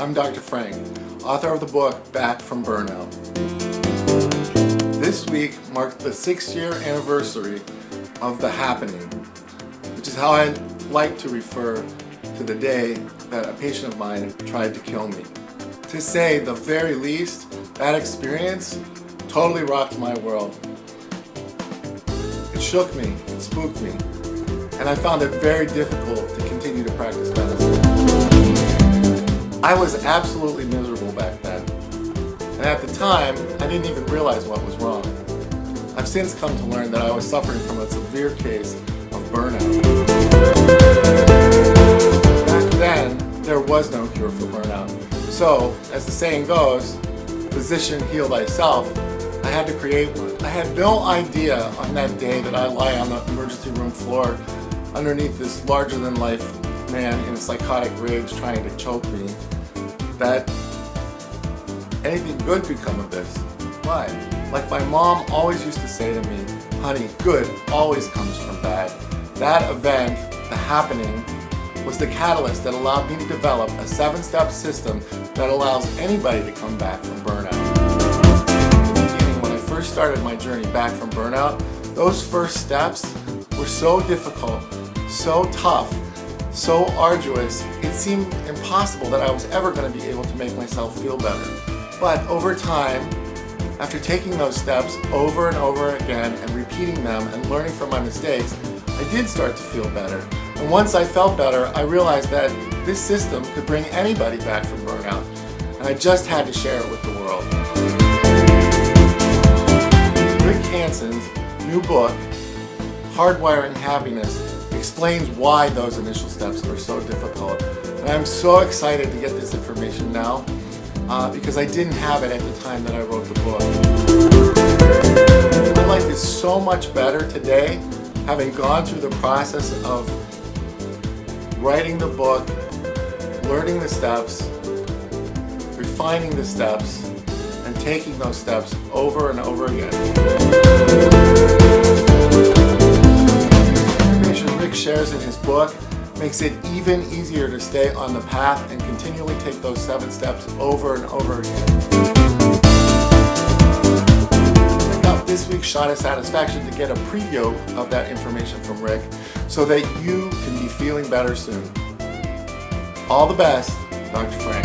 I'm Dr. Frank, author of the book Back from Burnout. This week marked the 6-year anniversary of the happening, which is how I like to refer to the day that a patient of mine tried to kill me. To say the very least, that experience totally rocked my world. It shook me, it spooked me, and I found it very difficult to continue to practice medicine. I was absolutely miserable back then, and at the time, I didn't even realize what was wrong. I've since come to learn that I was suffering from a severe case of burnout. Back then, there was no cure for burnout. So, as the saying goes, physician, heal thyself, I had to create one. I had no idea on that day that I lie on the emergency room floor underneath this larger-than-life man in a psychotic rage trying to choke me, that anything good could come of this. Why? Like my mom always used to say to me, honey, good always comes from bad. That event, the happening, was the catalyst that allowed me to develop a 7-step system that allows anybody to come back from burnout. In the beginning, when I first started my journey back from burnout, those first steps were so difficult, so tough, so arduous, it seemed impossible that I was ever going to be able to make myself feel better. But over time, after taking those steps over and over again and repeating them and learning from my mistakes, I did start to feel better. And once I felt better, I realized that this system could bring anybody back from burnout, and I just had to share it with the world. Rick Hanson's new book, Hardwiring Happiness, explains why those initial steps are so difficult. And I'm so excited to get this information now because I didn't have it at the time that I wrote the book. My life is so much better today, having gone through the process of writing the book, learning the steps, refining the steps, and taking those steps over and over again. The information Rick shares in his book makes it even easier to stay on the path and continually take those 7 steps over and over again. Pick up this week's Shot of Satisfaction to get a preview of that information from Rick so that you can be feeling better soon. All the best, Dr. Frank.